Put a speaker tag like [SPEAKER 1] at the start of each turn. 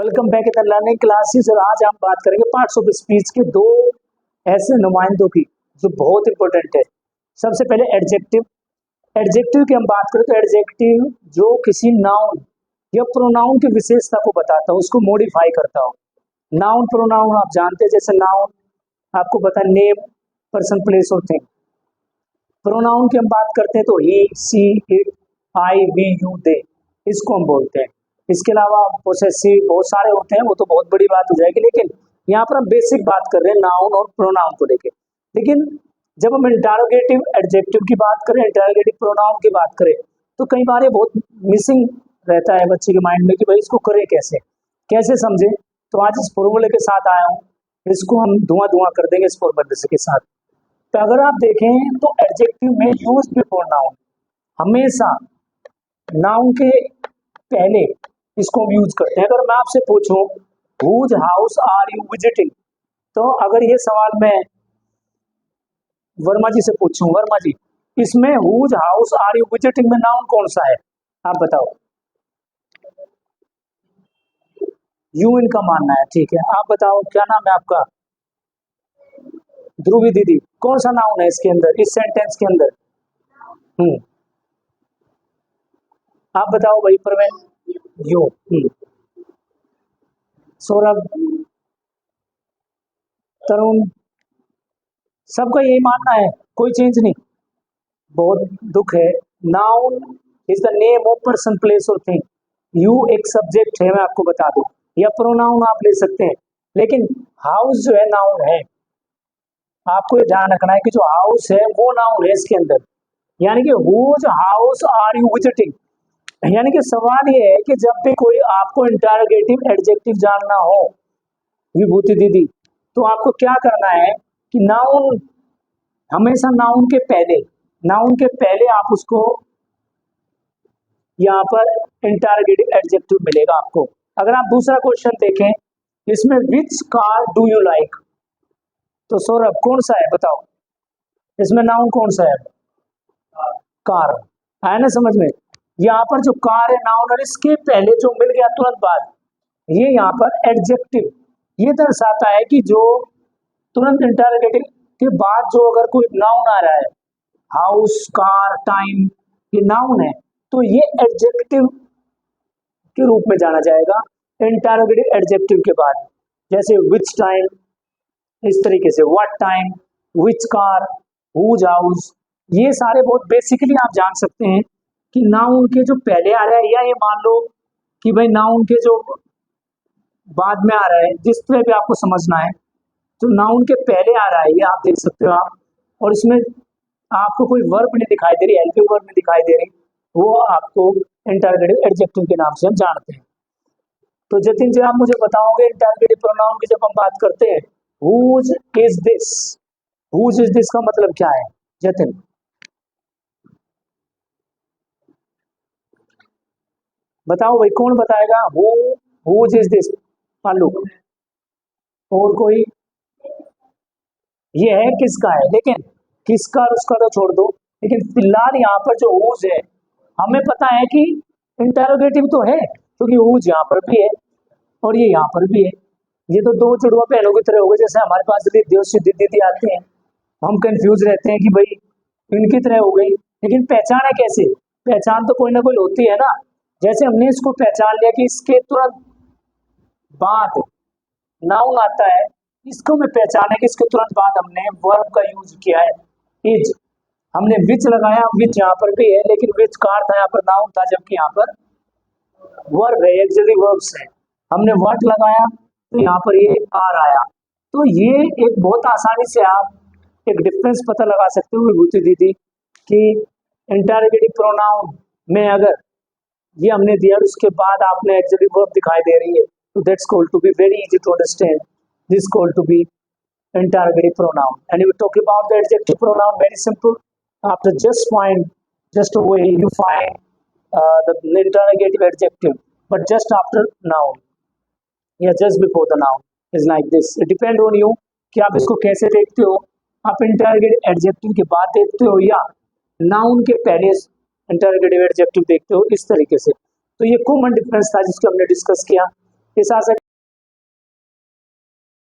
[SPEAKER 1] Welcome back in the learning classes. और आज हम बात करेंगे पार्ट्स ऑफ स्पीच के दो ऐसे नुमाइंदों की जो बहुत इंपॉर्टेंट है। सबसे पहले एडजेक्टिव। एडजेक्टिव की हम बात करें तो एडजेक्टिव जो किसी नाउन या प्रोनाउन की विशेषता को बताता हो, उसको मॉडिफाई करता हो। नाउन प्रोनाउन आप जानते हैं, जैसे नाउन आपको पता है नेम, पर्सन, प्लेस और थिंग। प्रोनाउन की हम बात करते हैं तो ही, सी, इट, आई, वी, यू, दे, इसको हम बोलते हैं। इसके अलावा पोसेसिव बहुत सारे होते हैं, वो तो बहुत बड़ी बात हो जाएगी, लेकिन यहाँ पर हम बेसिक बात कर रहे हैं नाउन और प्रोनाउन को लेके। लेकिन जब हम इंटरोगेटिव एडजेक्टिव की बात करें, इंटरोगेटिव प्रोनाउन की बात करें, तो कई बार ये बहुत मिसिंग रहता है बच्चे के माइंड में कि भाई इसको करें कैसे, कैसे समझे। तो आज इस फॉर्मूले के साथ आया हूँ, इसको हम धुआं धुआं कर देंगे इस फॉर्मूले के साथ। तो अगर आप देखें तो एडजेक्टिव में यूज बिफोर नाउन, हमेशा नाउन के पहले इसको हम यूज करते हैं। अगर मैं आपसे पूछूं whose house are you visiting, तो अगर ये सवाल मैं वर्मा जी से पूछूं, वर्मा जी इसमें whose house are you visiting में नाउन कौन सा है, आप बताओ। यू इनका मानना है, ठीक है। आप बताओ क्या नाम है आपका? ध्रुवी दीदी, कौन सा नाउन है इसके अंदर, इस सेंटेंस के अंदर? आप बताओ भाई प्रवीण। यू। सौरभ, तरुण, सबका यही मानना है, कोई चेंज नहीं। बहुत दुख है। Noun is the name of person, place और थिंग। यू एक सब्जेक्ट है, मैं आपको बता दूं, या प्रोनाउन आप ले सकते हैं, लेकिन हाउस जो है नाउन है। आपको ये ध्यान रखना है कि जो हाउस है वो नाउन है इसके अंदर। यानी कि whose house are you visiting, यानी कि सवाल ये है कि जब भी कोई आपको इंटरोगेटिव एडजेक्टिव जानना हो विभूति दीदी, तो आपको क्या करना है कि नाउन, हमेशा नाउन के पहले आप उसको यहाँ पर इंटरोगेटिव एडजेक्टिव मिलेगा आपको। अगर आप दूसरा क्वेश्चन देखें, इसमें which car do you like, तो सौरभ कौन सा है बताओ, इसमें नाउन कौन सा है? कार। आया ना समझ में? यहाँ पर जो कार है नाउन, और इसके पहले जो मिल गया तुरंत बाद, ये यहाँ पर एडजेक्टिव, ये दर्शाता है कि जो तुरंत इंटरोगेटिव के बाद जो अगर कोई नाउन आ रहा है, हाउस, कार, टाइम, ये नाउन है, तो ये एडजेक्टिव के रूप में जाना जाएगा इंटरोगेटिव एडजेक्टिव के बाद। जैसे विच टाइम, इस तरीके से what time, which car, whose house, ये सारे बहुत बेसिकली आप जान सकते हैं कि नाउन के जो पहले आ रहा है, या ये मान लो कि भाई नाउन के जो बाद में आ रहा है, जिस तरह भी आपको समझना है, जो नाउन के पहले आ रहा है ये आप देख सकते हो आप। और इसमें आपको कोई वर्ब नहीं दिखाई दे रही, हेल्पिंग वर्ब नहीं दिखाई दे रही, वो आपको इंटरोगेटिव एडजेक्टिव के नाम से हम जानते हैं। तो जतिन जी आप मुझे बताओगे इंटरोगेटिव प्रोनाउन की जब हम बात करते हैं, whose is this, whose is this का मतलब क्या है जतिन? बताओ भाई, कौन बताएगा? हुज इज दिस, पालू और कोई? ये है किसका है, लेकिन किसका और उसका तो छोड़ दो, लेकिन फिलहाल यहाँ पर जो हुज है, हमें पता है कि इंटरोगेटिव तो है, क्योंकि हुज यहाँ पर भी है और ये यहाँ पर भी है। ये तो दो जुड़वा पहलों की तरह हो गए। जैसे हमारे पास रिद्धि और सिद्धि दीदी आते हैं, हम कंफ्यूज रहते हैं कि भाई इनकी तरह हो गई, लेकिन पहचान है कैसे? पहचान तो कोई ना कोई होती है ना। जैसे हमने इसको पहचान लिया कि इसके तुरंत बाद नाउन आता है, इसको मैं पहचाने कि इसके तुरंत बाद हमने वर्ब का यूज किया है, इज। हमने विच लगाया, विच यहाँ पर भी है, लेकिन विच का अर्थ यहाँ पर नाउन था, जबकि यहाँ पर वर्ब है, एक्सिलरी वर्ब्स है। हमने व्हाट लगाया तो यहाँ पर ये आर आया। तो ये एक बहुत आसानी से आप एक डिफरेंस पता लगा सकते हो विभूति दीदी कि इंटरोगेटिव प्रोनाउन में अगर ये हमने दिया और उसके बाद आपने एक्सिलरी वर्ब दिखाई दे रही है, तो that's called to be very easy to understand, this called to be interrogative pronoun. And we talk about the adjective pronoun, very simple. After just a way you find the interrogative adjective, but just after noun, yeah, just before the noun is like this. It depends on you कि आप इसको कैसे देखते हो। आप interrogative adjective के बाद देखते हो या noun के पहले interrogative adjective देखते हो, इस तरीके से। तो ये कॉमन डिफरेंस था जिसको हमने डिस्कस किया। इस आशा